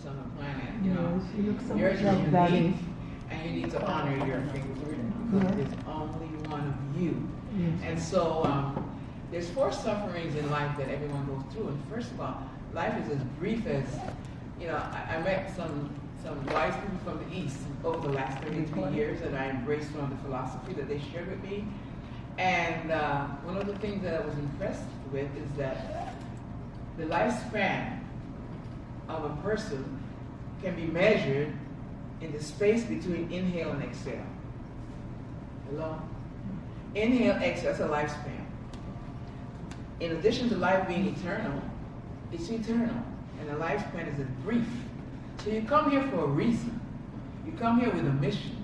fingerprints on the planet. You know, yes, you look so you're much like unique, Daddy. and you need to honor your fingerprint because Yeah. there's only one of you. Yes. And so there's 4 sufferings in life that everyone goes through. And first of all, life is as brief as, you know, I met some wise people from the East over the last 33 years, and I embraced one of the philosophy that they shared with me. And one of the things that I was impressed with is that the lifespan of a person can be measured in the space between inhale and exhale. Hello? Inhale, exhale, that's a lifespan. In addition to life being eternal, it's eternal. And the lifespan is brief. So you come here for a reason. You come here with a mission.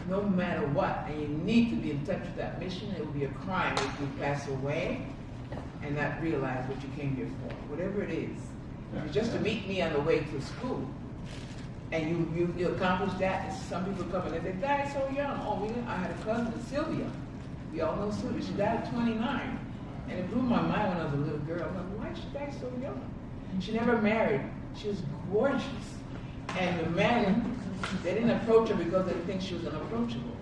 No matter what. And you need to be in touch with that mission. It would be a crime if you pass away and not realize what you came here for. Whatever it is. If it's just to meet me on the way to school. And you accomplish that, and some people come and they say, "Died so young." Oh, I had a cousin, Sylvia. We all know Sylvia. She died at 29. And it blew my mind when I was a little girl. I'm like, why did she die so young? She never married. She was gorgeous. And the man, they didn't approach her because they didn't think she was unapproachable.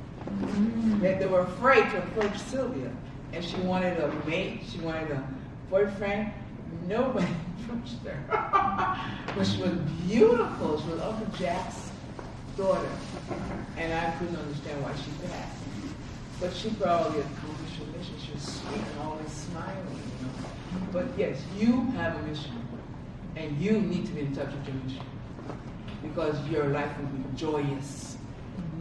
They were afraid to approach Sylvia. And she wanted a mate, she wanted a boyfriend. Nobody approached her. But she was beautiful. She was Uncle Jack's daughter. And I couldn't understand why she passed. But she probably accomplished her mission. She was sweet and always smiling, you know. But yes, you have a mission. And you need to be in touch with your mission. Because your life will be joyous.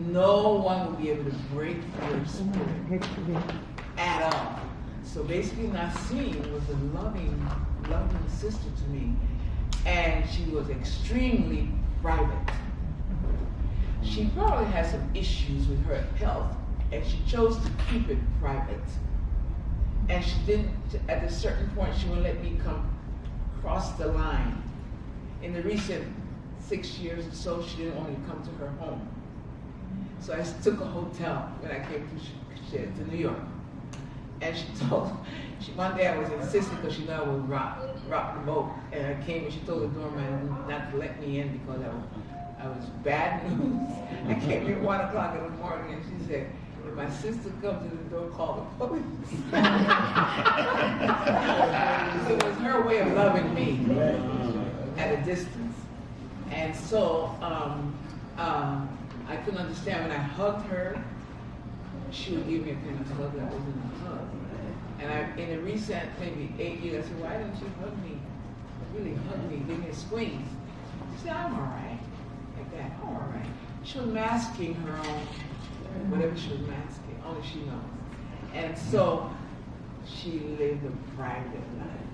No one will be able to break your spirit at all. So basically, Nassim was a loving, loving sister to me. And she was extremely private. She probably had some issues with her health, and she chose to keep it private. And she didn't, at a certain point, she wouldn't let me come cross the line. In the recent 6 years or so, she didn't want me to come to her home. So I took a hotel when I came to New York. And one day I was insisting because she knew I would rock the boat. And I came and she told the doorman not to let me in because I was bad news. I came here 1 o'clock in the morning and she said, if my sister comes to the door, call the police. It was her way of loving me at a distance. And so I couldn't understand when I hugged her, she would give me a kind of hug that wasn't a hug. And in a recent, maybe 8 years, I said, why didn't you hug me? Really hug me, give me a squeeze. She said, I'm all right. Like that, I'm all right. She was masking her own, whatever she was masking, only she knows. And so she lived a private life.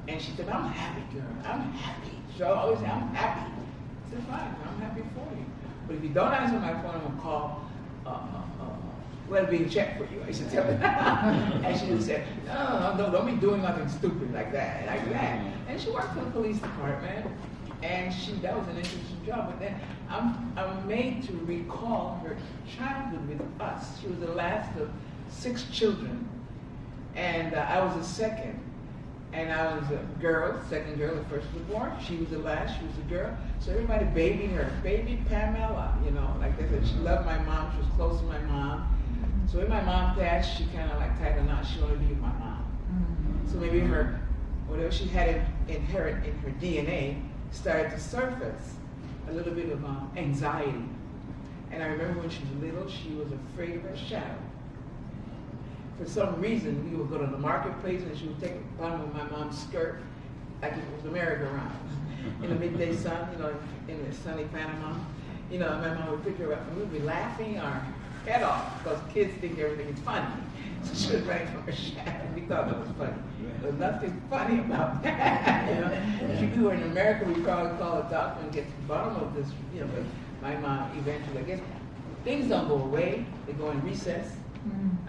And she said, I'm happy, girl, I'm happy. She always said, I'm happy. I said, fine, I'm happy for you. But if you don't answer my phone, I'm gonna call, well, being checked for you, I should tell her. And she would say, no, don't be doing nothing stupid like that. And she worked for the police department, and that was an interesting job. But then I'm made to recall her childhood with us. She was the last of 6 children, and I was the second. And I was a girl, second girl, the first was born. She was the last, she was a girl. So everybody babied her, baby Pamela, you know, like they said. She loved my mom, she was close to my mom. So when my mom passed, she kind of like tied a knot. She wanted to be with my mom. So maybe whatever she had inherent in her DNA started to surface a little bit of anxiety. And I remember when she was little, she was afraid of her shadow. For some reason, we would go to the marketplace and she would take the bottom of my mom's skirt like it was a merry-go-round. In the midday sun, you know, in the sunny Panama, you know, my mom would pick her up and we'd be laughing our head off because kids think everything is funny. So she was running from her shadow. We thought that was funny. There was nothing funny about that. You know, if we were in America, we'd probably call a doctor and get to the bottom of this. You know, but my mom eventually, I guess, things don't go away. They go in recess.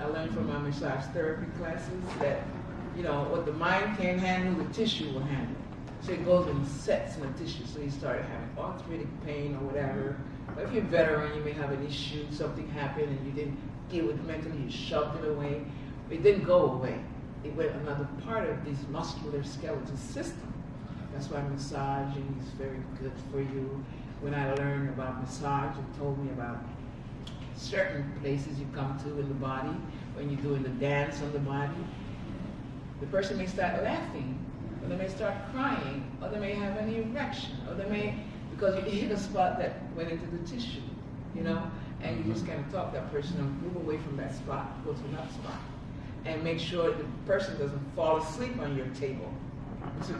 I learned from my massage therapy classes that, you know, what the mind can't handle, the tissue will handle. So it goes and sets in the tissue. So you started having arthritic pain or whatever. But if you're a veteran, you may have an issue, something happened and you didn't deal with it mentally, you shoved it away. It didn't go away. It went another part of this muscular skeletal system. That's why massaging is very good for you. When I learned about massage, it told me about certain places you come to in the body when you're doing the dance on the body. The person may start laughing, or they may start crying, or they may have an erection, or they may, because you hit a spot that went into the tissue, you know, and you just kind of talk to that person and move away from that spot, go to another spot, and make sure the person doesn't fall asleep on your table. So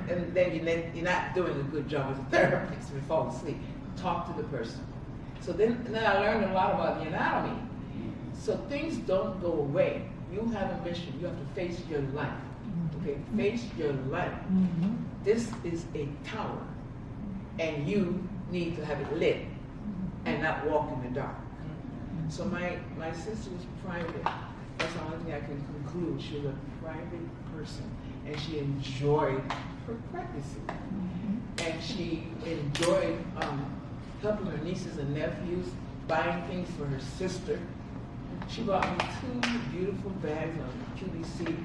and then you're not doing a good job as a therapist if you fall asleep. Talk to the person. So then I learned a lot about the anatomy. So things don't go away. You have a mission. You have to face your life. Okay, face your life. This is a tower, and you need to have it lit and not walk in the dark. So my sister was private. That's the only thing I can conclude. She was a private person, and she enjoyed her pregnancy, and she enjoyed helping her nieces and nephews, buying things for her sister. She bought me 2 beautiful bags of QVC,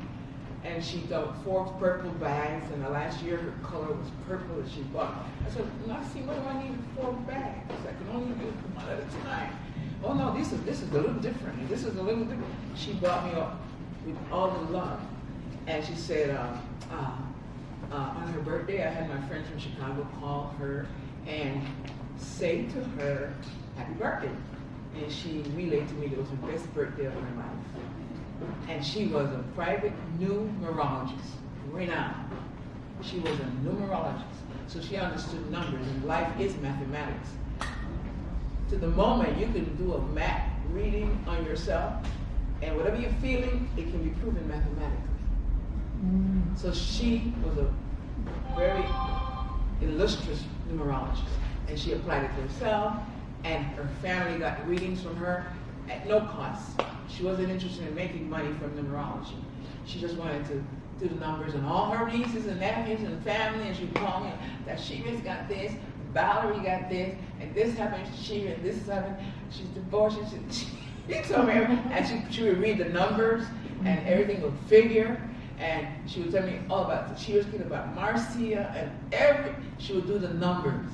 and she got 4 purple bags, and the last year her color was purple that she bought. I said, Maxine, what do I need 4 bags? I can only do one at a time. Oh no, this is a little different. This is a little different. She bought me up with all the love. And she said, on her birthday, I had my friends from Chicago call her and say to her, happy birthday. And she relayed to me that it was her best birthday of her life. And she was a private numerologist, renowned. She was a numerologist. So she understood numbers, and life is mathematics. To the moment you can do a math reading on yourself, and whatever you're feeling, it can be proven mathematically. So she was a very illustrious numerologist, and she applied it to herself, and her family got readings from her at no cost. She wasn't interested in making money from numerology. She just wanted to do the numbers on all her nieces and nephews and family, and she would call me that Sheeta's got this, Valerie got this, and this happened, and this happened, she's divorced, she told me, and she would read the numbers, and everything would figure, and she would tell me all about, she was thinking about Marcia, and she would do the numbers.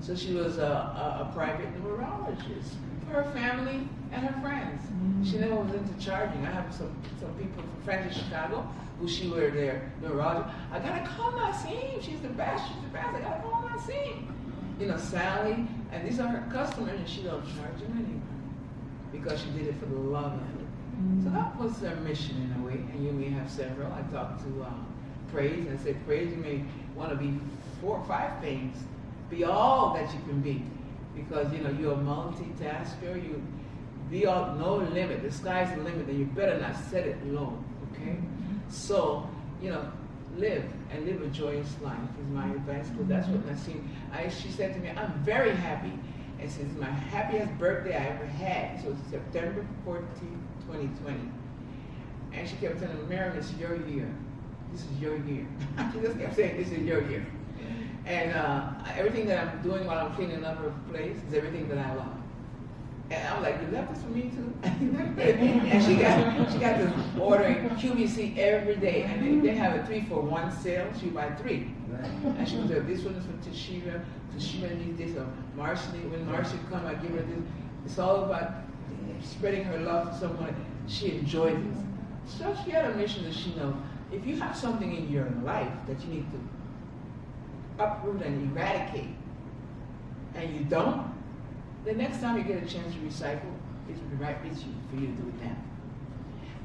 So she was a private numerologist for her family and her friends. She never was into charging. I have some people, friends in Chicago, who she were their numerologist. I gotta call Maxine, she's the best, I gotta call Maxine. You know, Sally, and these are her customers, and she don't charge them anymore because she did it for the love of it. So that was their mission in a way, and you may have several. I talked to Praise, and I said, Praise, you may want to be 4 or 5 things. Be all that you can be, because you know you're a multitasker. You be all, no limit. The sky's the limit, and you better not set it low. Okay, so you know, live and live a joyous life is my advice. Because that's what Maxine. She said to me, I'm very happy, and says my happiest birthday I ever had. So it's September 14th, 2020, and she kept telling me, Mary, this is your year. This is your year. She just kept saying, this is your year. And everything that I'm doing while I'm cleaning up her place is everything that I love. And I'm like, you left this for me too? And she got to ordering QVC every day. And they have a 3-for-1 sale. She buy 3. And she would say, this one is for Toshiba. Toshiba needs this. Or Marcia, when Marcia come, I give her this. It's all about spreading her love to someone. She enjoyed this. So she had a mission that she knows. If you have something in your life that you need to uproot and eradicate, and you don't, the next time you get a chance to recycle, it will be right with you for you to do it then.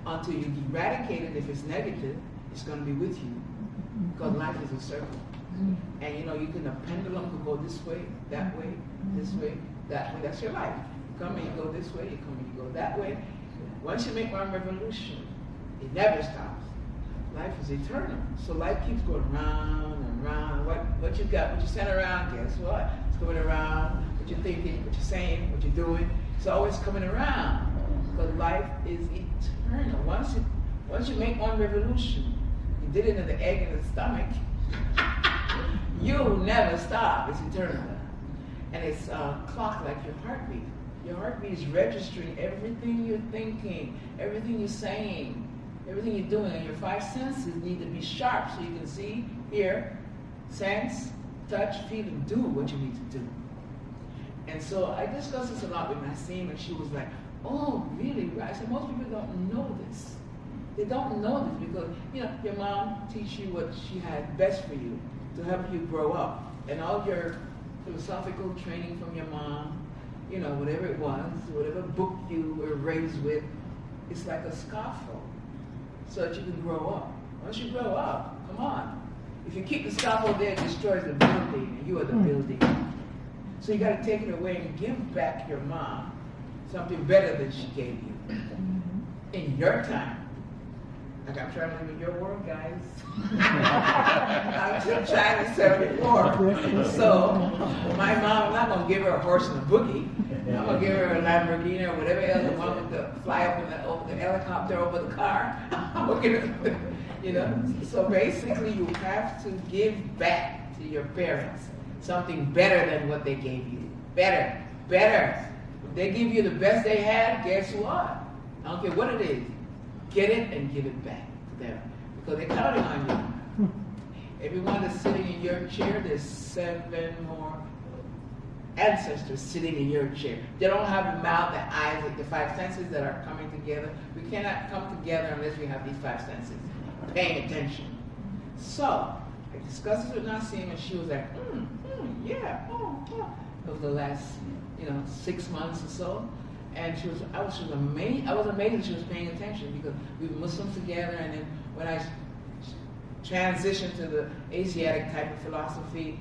Until you eradicate it, if it's negative, it's going to be with you, because life is a circle. And you know, you can, a pendulum could go this way, that way, this way, that way. That's your life. You come and you go this way, you come and you go that way. Once you make one revolution, it never stops. Life is eternal. So life keeps going round and round. What you got, what you sent around, guess what? It's going around. What you're thinking, what you're saying, what you're doing, it's always coming around. Because life is eternal. Once you make one revolution, you did it in the egg in the stomach, you'll never stop. It's eternal. And it's clocked like your heartbeat. Your heartbeat is registering everything you're thinking, everything you're saying, everything you're doing, and your 5 senses need to be sharp so you can see, hear, sense, touch, feel, and do what you need to do. And so I discussed this a lot with Nassim, and she was like, oh, really? Right? I said, most people don't know this. They don't know this because, you know, your mom teach you what she had best for you to help you grow up. And all your philosophical training from your mom, you know, whatever it was, whatever book you were raised with, it's like a scaffold so that you can grow up. Once you grow up, come on. If you keep the scaffold there, it destroys the building, and you are the building. So you got to take it away and give back your mom something better than she gave you in your time. Like I'm trying to live in your world, guys. I'm still trying to 74. So my mom, I'm not gonna give her a horse and a boogie. I'm gonna give her a Lamborghini or whatever else, the one with the fly up over the helicopter over the car. I'm gonna give her, you know. So basically, you have to give back to your parents something better than what they gave you. Better. If they give you the best they had, guess what? I don't care what it is. Get it and give it back to them. Because they're counting on you. Everyone that's sitting in your chair, there's 7 more ancestors sitting in your chair. They don't have the mouth, the eyes, the 5 senses that are coming together. We cannot come together unless we have these 5 senses paying attention. So, I discussed this with Nassim, and she was like, yeah. It was the last, 6 months or so. And I was amazed that she was paying attention because we were Muslims together, and then when I transitioned to the Asiatic type of philosophy,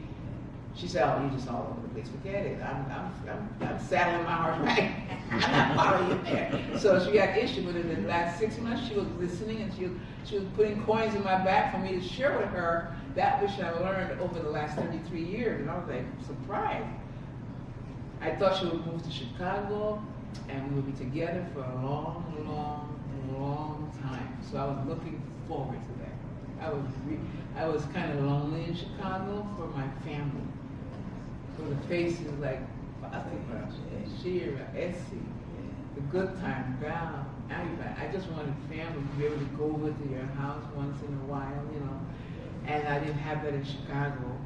she said, oh, you're just all over the place. Forget it. I'm saddling my horse right. I'm not following you there. So she got issue with it. In the last 6 months, she was listening, and she was putting coins in my back for me to share with her that which I learned over the last 33 years. And I was like, surprised. I thought she would move to Chicago, and we would be together for a long, long, long time. So I was looking forward to that. I was kind of lonely in Chicago for my family. So the faces like Fatima, Shira, Essie, the good time, Val, everybody. I just wanted family to be able to go over to your house once in a while, And I didn't have that in Chicago.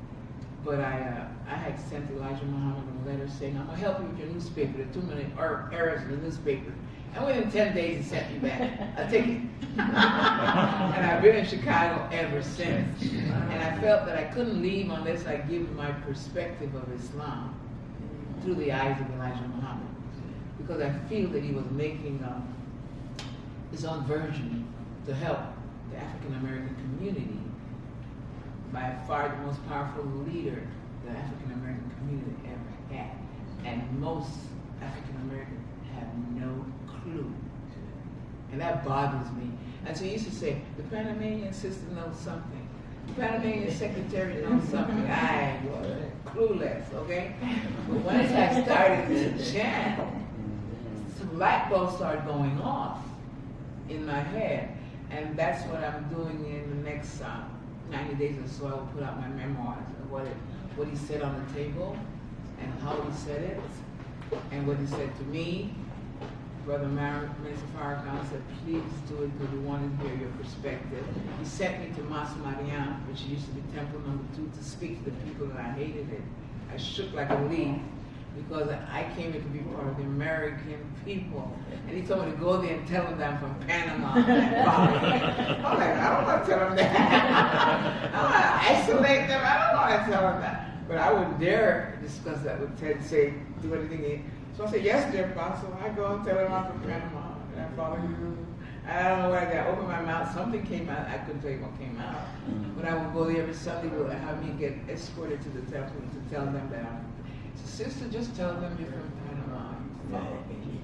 But I had sent Elijah Muhammad a letter saying, I'm going to help you with your newspaper. There are too many errors in the newspaper. And within 10 days, he sent me back. I take it. And I've been in Chicago ever since. And I felt that I couldn't leave unless I give my perspective of Islam through the eyes of Elijah Muhammad. Because I feel that he was making his own version to help the African American community. By far the most powerful leader the African American community ever had. And most African Americans have no clue. And that bothers me. And so he used to say, the Panamanian sister knows something. The Panamanian secretary knows something. I was clueless, okay? But once I started to chant, some light bulbs started going off in my head. And that's what I'm doing in the next 90 days or so. I will put out my memoirs of what he said on the table and how he said it and what he said to me. Brother Minister Farrakhan said, please do it because we want to hear your perspective. He sent me to Mas Mariam, which used to be Temple Number 2, to speak to the people, and I hated it. I shook like a leaf because I came here to be part of the American people. And he told me to go there and tell them that I'm from Panama. I'm like, I don't want to tell them that. I want to isolate them. I don't want to tell them that. But I wouldn't dare discuss that with Ted, say, do anything. So I said, yes, dear Apostle. I go and tell them I'm from Panama. And I follow you. I don't know where I got. Opened my mouth. Something came out. I couldn't tell you what came out. But I would go there every Sunday. They would have me get escorted to the temple to tell them that I'm. So, sister, just tell them you're from Panama. Follow me.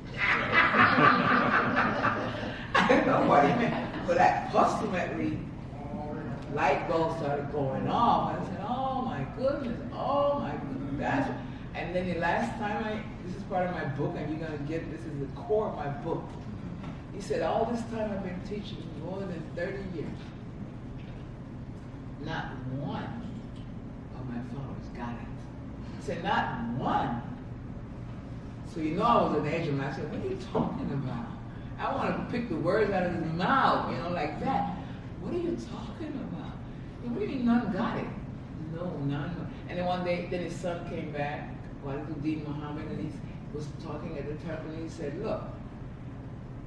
I didn't know what he meant. But ultimately, light bulbs started going off. I said, oh my goodness. That's what. And then the last time this is part of my book, and you're going to get, this is the core of my book. He said, all this time I've been teaching, more than 30 years, not one of my followers got it. He said, not one. So I was an age of I said, what are you talking about? I want to pick the words out of his mouth, like that. What are you talking about? what do you mean none got it? No, none. And then one day, then his son came back, Dean Muhammad, and he was talking at the temple, and he said, look,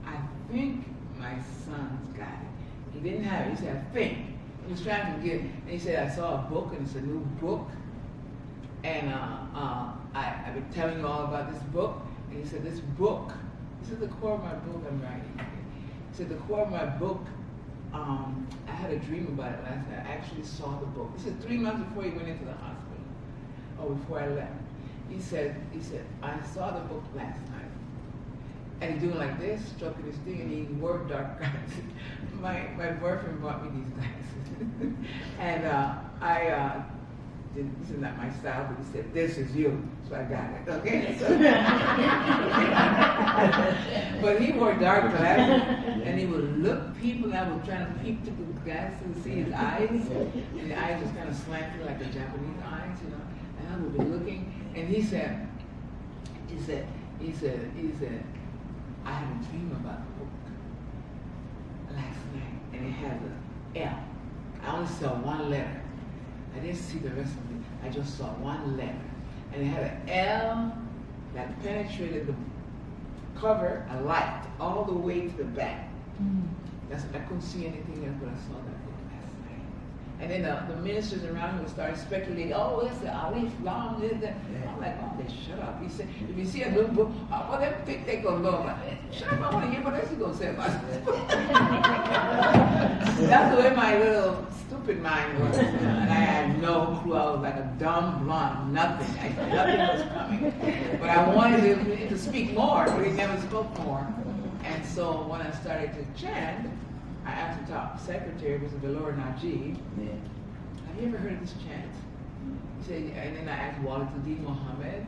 I think my son's got it. He didn't have it. He said, I think. He was trying to get, and he said, I saw a book, and it's a new book, and I've been telling you all about this book, and he said, this book, this is the core of my book I'm writing. He said, the core of my book, I had a dream about it last night. I actually saw the book. He said 3 months before he went into the hospital, or before I left. He said, I saw the book last night. And he's doing like this, stroking his thing, and he wore dark glasses. My boyfriend bought me these glasses. And this is not my style, but he said, this is you. So I got it, okay? So but he wore dark glasses, and he would look people, and I was trying to peep through the glasses and see his eyes. And the eyes was kind of slanted like the Japanese eyes, you know. And I would be looking, and he said, I had a dream about the book last night, and it had an L. I only saw one letter. I didn't see the rest of it. I just saw one letter. And it had an L that penetrated the cover, a light, all the way to the back. I couldn't see anything else, but I saw that book last night. And then the ministers around him started speculating, oh, it's the Alif Lam, this, that. I'm like, oh, shut up. He said, if you see a little book, well, they think they're going to know. Shut up, I want to hear what else he's going to say about it. That's the way my little stupid mind was. And I had no clue. I was like a dumb blonde, nothing. Nothing was coming. But I wanted him to speak more, but he never spoke more. And so when I started to chant, I asked the top secretary, Mr. Valor Najee, have you ever heard of this chant? He said, and then I asked Dean Muhammad.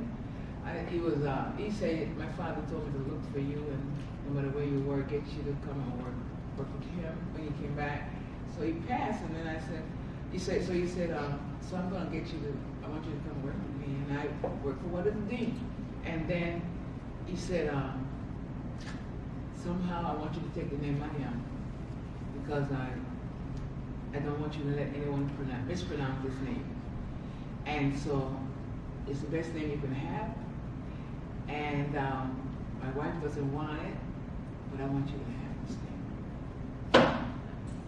He said, my father told me to look for you, and no matter where you were, get you to come and work with him when he came back. So he passed, and then he said, so I'm going to get you to, I want you to come work with me. And I worked for what is the dean. And then he said, somehow I want you to take the name Mariam, because I don't want you to let anyone mispronounce this name. And so it's the best name you can have. And my wife doesn't want it, but I want you to have this name.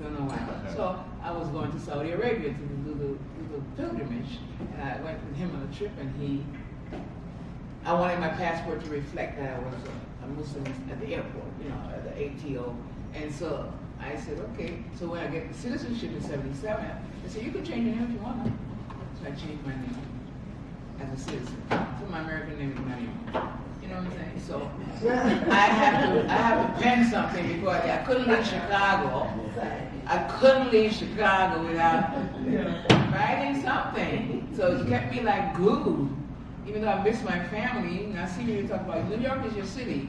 Don't know why. So I was going to Saudi Arabia to do the pilgrimage, and I went with him on a trip, and I wanted my passport to reflect that I was a Muslim at the airport, you know, at the ATO. And so I said, okay. So when I get the citizenship in '77, they said, you can change your name if you want to. So I changed my name as a citizen. So my American name is Mariam. You know what I'm saying? So I have to pen something before I couldn't leave Chicago. I couldn't leave Chicago without writing something. So it kept me like glued. Even though I miss my family, and I see you talk about New York is your city.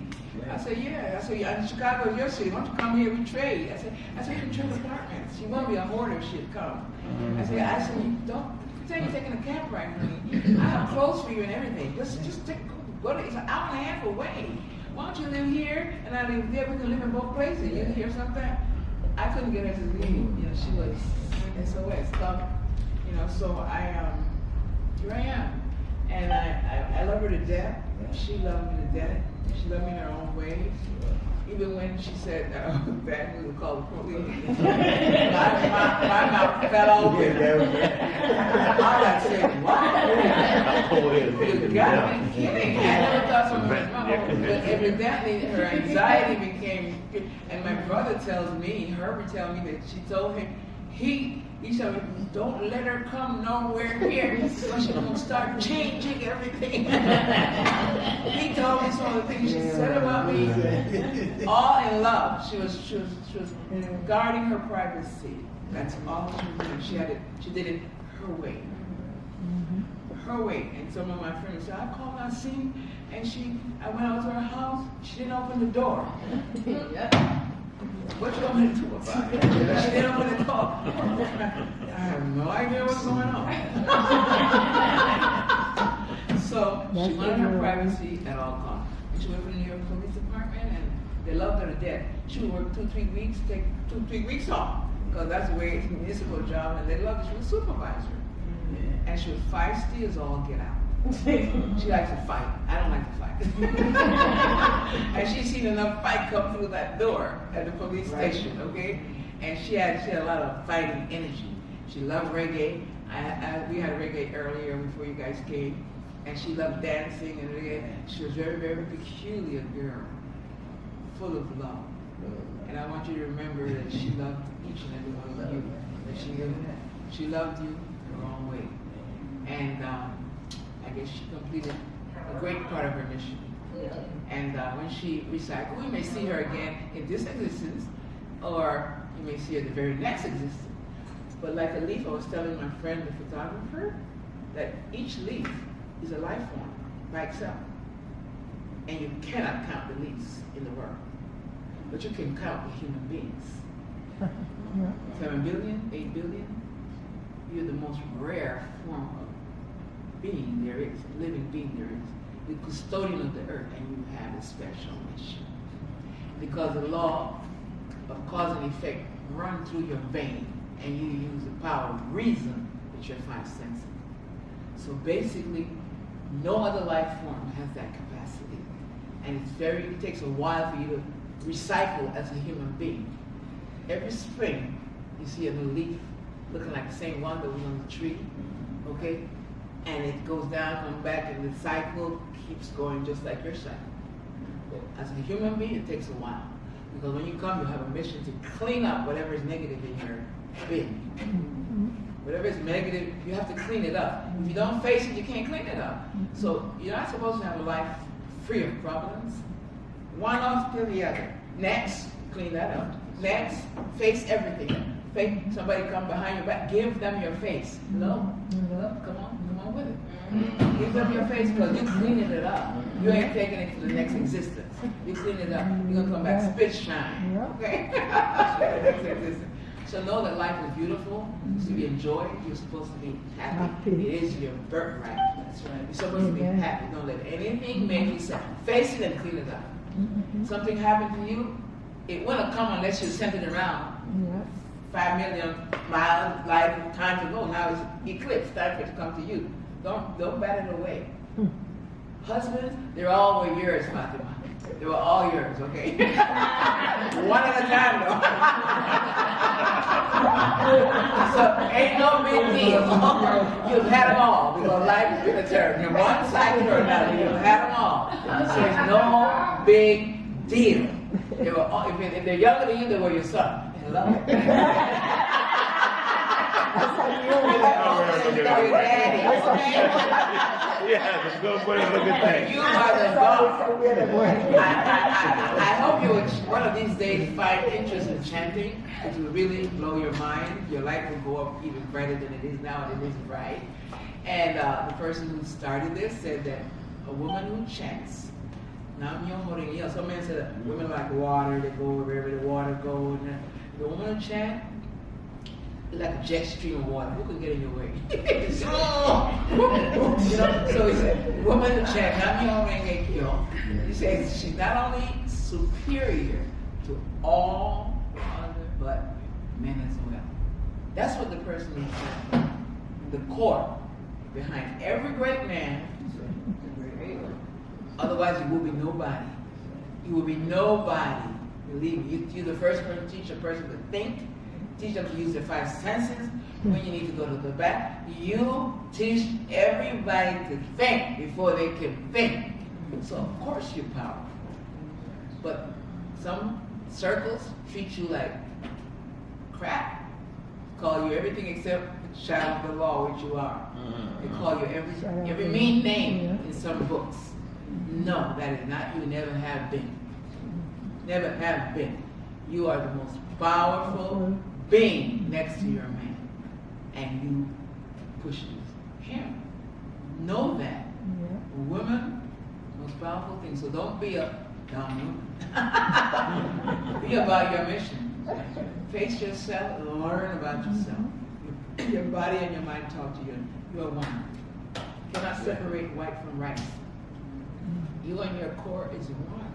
I said, yeah. I said, Chicago is your city. Why don't you come here, we trade? I said, you can trade apartments. You want to be a hoarder, shit, come. I said, you don't pretend you're taking a cab ride for me. I have clothes for you and everything. Just go to, it's an hour and a half away. Why don't you live here and I live there? We can live in both places. You hear something? I couldn't get her to leave. You know, she was SOS stuff. You know, so here I am. And I love her to death. She loved me to death. She loved me in her own way. Even when she said that we would call the police, my mouth fell open. I said, what? You got me kidding. I never thought so much about it. But evidently her anxiety became, and my brother tells me, Herbert tells me that she told him, he said, don't let her come nowhere here, so she's going to start changing everything. He told me some of the things she said about me, all in love. She was guarding her privacy. That's all she was doing. She did it her way. Her way. And some of my friends said, I called Nassim, and I went out to her house, she didn't open the door. What you want me to do about it? She didn't open the door. I have no idea what's going on. So she wanted her privacy at all costs. She went to the New York Police Department, and they loved her to death. She would work 2-3 weeks, take 2-3 weeks off. because that's the way it's a municipal job, and they loved her. She was a supervisor. And she was feisty as all get out. She likes to fight. I don't like to fight. And she's seen enough fight come through that door at the police station, okay? And she had a lot of fighting energy. She loved reggae. We had reggae earlier before you guys came. And she loved dancing and reggae. She was very, very peculiar girl, full of love. And I want you to remember that she loved each and every one of you. That she loved you the wrong way. And I guess she completed a great part of her mission. And when she recycled, we may see her again in this existence, or you may see her in the very next existence. But like a leaf, I was telling my friend, the photographer, that each leaf is a life form by itself. And you cannot count the leaves in the world. But you can count the human beings. 7 billion, 8 billion. You're the most rare form of being there is, living being there is. The custodian of the earth, and you have a special mission. Because the law of cause and effect run through your vein, and you use the power of reason with your 5 senses. So basically, no other life form has that capacity. And it takes a while for you to recycle as a human being. Every spring, you see a new leaf looking like the same one that was on the tree, okay? And it goes down, comes back, and the cycle keeps going just like your cycle. But as a human being, it takes a while. Because when you come, you have a mission to clean up whatever is negative in your being. Whatever is negative, you have to clean it up. If you don't face it, you can't clean it up. So you're not supposed to have a life free of problems. One off till the other. Next, clean that up. Next, face everything. Face somebody come behind your back, give them your face. Hello? Hello? Come on with it. Give them your face because you're cleaning it up. You ain't taking it to the next existence. You clean it up. You're going to come back spit shine. Okay? Next existence. So know that life is beautiful. It's to be enjoyed. You're supposed to be happy. It is your birthright. That's right. You're supposed to be happy. Don't let anything make you sad. Face it and clean it up. Something happened to you, it wouldn't come unless you sent it around. 5 million miles, time to go. Now it's eclipse, time for it to come to you. Don't bat it away. Husbands, they're all were yours, Fatima. They were all yours, okay? One at a time, though. So ain't no big deal. You've had them all because life has been a term. You're one side or another. You've had them all. So it's no big deal. They were all, if they're younger than you, they were your son. Hello? Yeah, the good boy, look at that. You are the God. I hope you will one of these days find interest in chanting. It will really blow your mind. Your light will go up even brighter than it is now, and it is bright. And the person who started this said that a woman who chants, some men say that women like water, they go wherever the water goes. And the woman who chants, like a jet stream of water. Who could get in your way? So he said, woman who chant, he says she's not only superior to all other but men as well. That's what the person is saying. The core behind every great man. Otherwise, you will be nobody. You will be nobody. Believe me, you're the first person to teach a person to think. Teach them to use their 5 senses. When you need to go to the back, you teach everybody to think before they can think. So of course you're powerful. But some circles treat you like crap. Call you everything except the child of the law, which you are. They call you every mean name in some books. No, that is not you. Never have been. Never have been. You are the most powerful being next to your man, and you push him. Know that. Women, most powerful thing. So don't be a dumb woman. Be about your mission. Face yourself and learn about yourself. Your body and your mind talk to you. You are one. You cannot separate white from rice. You and your core is one.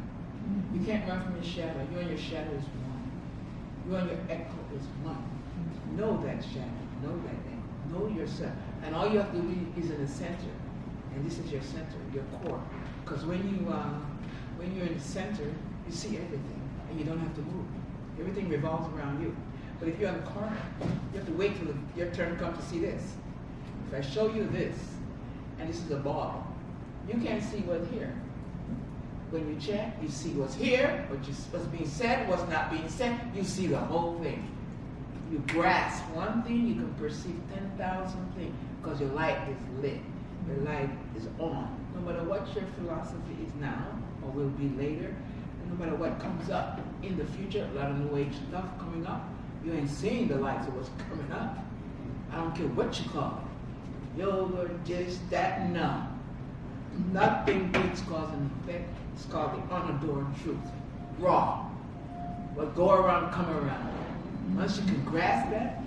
You can't run from your shadow. You and your shadow is one. You and your echo is one. Know that shadow. Know that thing. Know yourself. And all you have to do is in the center. And this is your center, your core. Because when you're in the center, you see everything. And you don't have to move. Everything revolves around you. But if you're in the corner, you have to wait till your turn comes to see this. If I show you this, and this is a ball, you can't see what's here. When you check, you see what's here, what's being said, what's not being said. You see the whole thing. You grasp one thing, you can perceive 10,000 things because your light is lit. Your light is on. No matter what your philosophy is now or will be later, and no matter what comes up in the future, a lot of new age stuff coming up, you ain't seeing the lights of what's coming up. I don't care what you call it. Yoga, this, that, no. Nothing beats cause and effect. It's called the unadorned truth. Raw. What go around, come around. Once you can grasp that,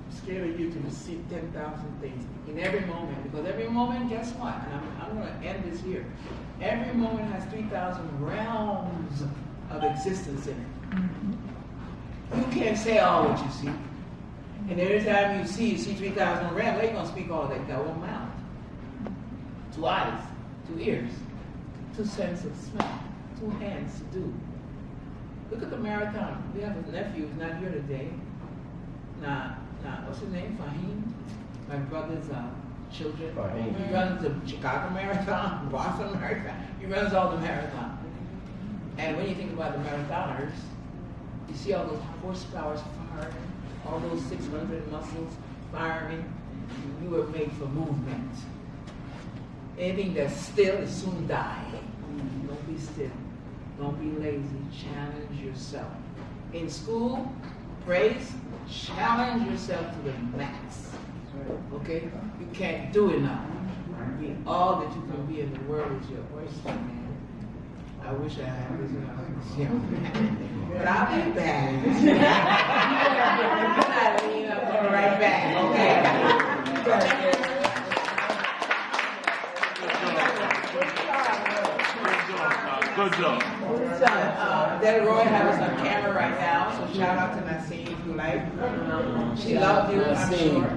it's scary you to receive 10,000 things in every moment. Because every moment, guess what? And I'm going to end this here. Every moment has 3,000 realms of existence in it. You can't say all what you see. And every time you see 3,000 realms, how are you going to speak all that? You got one mouth, 2 eyes, 2 ears, 2 senses of smell, 2 hands to do. Look at the marathon. We have a nephew who's not here today. What's his name? Fahim? My brother's children. Fahim. He runs the Chicago Marathon, Boston Marathon. He runs all the marathons. And when you think about the marathoners, you see all those horsepowers firing, all those 600 muscles firing. You were made for movement. Anything that's still is soon die. Don't be still. Don't be lazy. Challenge yourself. In school, praise, challenge yourself to the max. Okay? You can't do enough. Be all that you can be in the world is your oyster, man. I wish I had this when I was young. But I'll be back. I'm going right back, okay? Good job. Delroy has us on camera right now, so shout out to Nassim if you like. She loved you, I'm sure.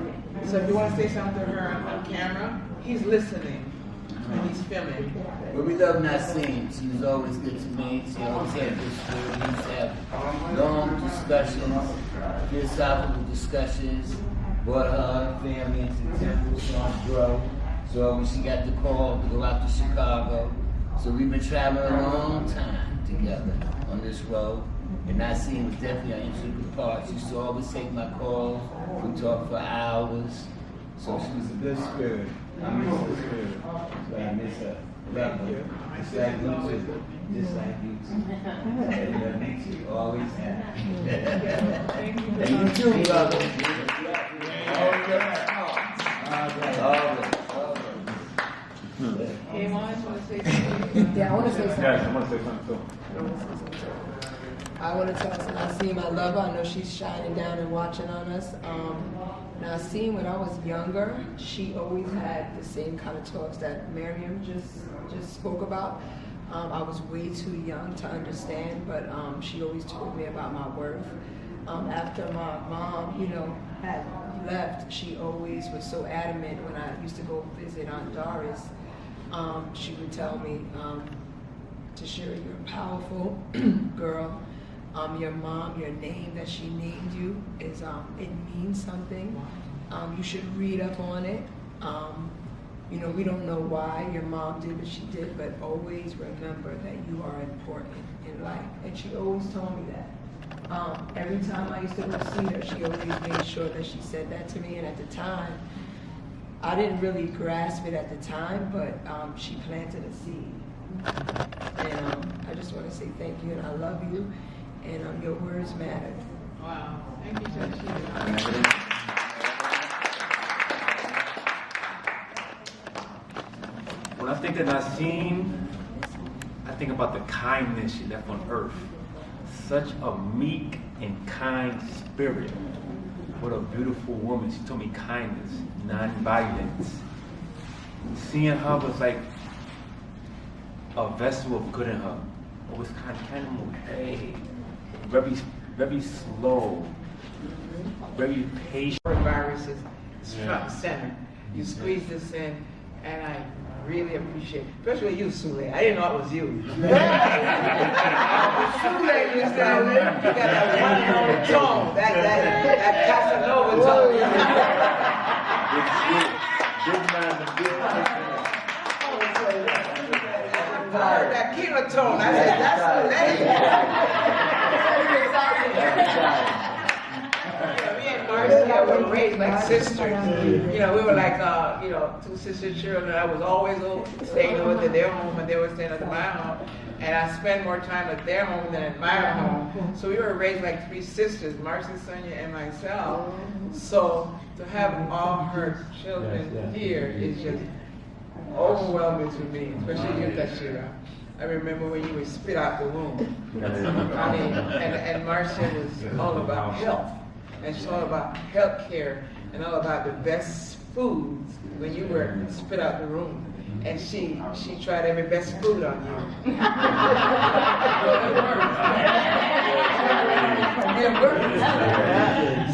So if you want to say something to her on camera, he's listening and he's filming. But we love Nassim. She was always good to me. She always had good spirit. We used to have long discussions, philosophical discussions, brought her family into the temple, saw her grow. So when she got the call to go out to Chicago, so we've been traveling a long time together on this road. And Nassim was definitely an integral part. She used to always take my calls. We talked for hours. So she was a good spirit. I miss her spirit. So I miss her. Love her. Just like you too. Just like you too. I love you too. Always happy. And you too, brother. Always. Hey, Mom, I want to say something. Yeah, I want to say something. Yes, I want to say something too. I want to talk to Nassim. I love her. I know she's shining down and watching on us. Nassim, when I was younger, she always had the same kind of talks that Miriam just spoke about. I was way too young to understand, but she always told me about my worth. After my mom, had left, she always was so adamant when I used to go visit Aunt Doris. She would tell me, Tashira, you're a powerful girl. Your mom, your name that she named you is it means something. You should read up on it. We don't know why your mom did what she did, but always remember that you are important in life. And she always told me that. Every time I used to go see her, she always made sure that she said that to me. And at the time, I didn't really grasp it at the time, but she planted a seed. And I just want to say thank you, and I love you, and your words matter. Wow. Thank you, Tashira. When I think of Nassim, I think about the kindness she left on earth. Such a meek and kind spirit. What a beautiful woman. She told me kindness, non-violence. Seeing her was like a vessel of good in her. Always kind of move. Hey, very very slow, very patient. Viruses is front and center. You squeeze this in, and I really appreciate it. Especially you, Sule. I didn't know it was you. Sule, you said, you got that one tone, that Casanova tone. I heard that kilo tone. I said, that's Sule. Me and Marcia were raised like sisters. You know, we were like, two sister children. I was always staying over at their home, and they were staying at my home. And I spent more time at their home than at my home. So we were raised like three sisters, Marcia, Sonia, and myself. So to have all her children here is just overwhelming to me, especially you, Tashira. I remember when you would spit out the room. I mean, and Marcia was all about health. And she's all about health care and all about the best foods when you were spit out the room. And she tried every best food on you.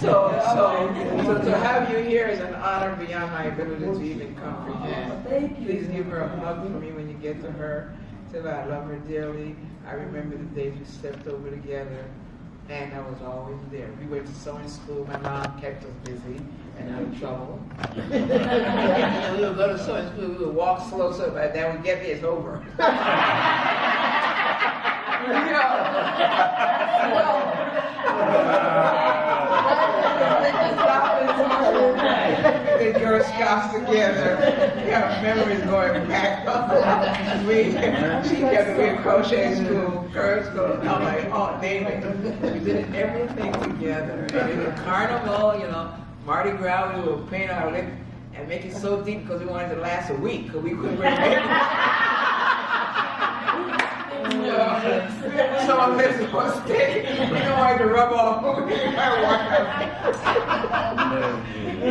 So to have you here is an honor beyond my ability to even comprehend. Please give her a hug for me when you get to her. Tell her I love her dearly. I remember the days we slept over together. And I was always there. We went to sewing school. My mom kept us busy and out of trouble. And we would go to sewing school. We would walk slow so by the time we get there, it's over. The Girl Scouts together. Yeah, memories going back. She kept me in crochet school, Girl Scouts, I'm like, oh, name it. We did everything together. And in the carnival, Mardi Gras, we would paint our lip and make it so deep because we wanted it to last a week because we couldn't wear makeup. So our lips were sticky. We don't want to rub off. We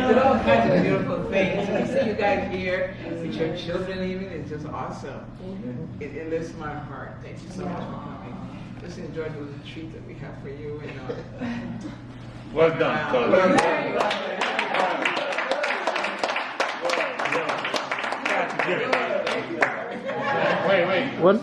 did all kinds of beautiful things. To see you guys here with your children even is just awesome. It lifts my heart. Thank you so much for coming. Just enjoy the treat that we have for you. Well done, Covad. Wait. What?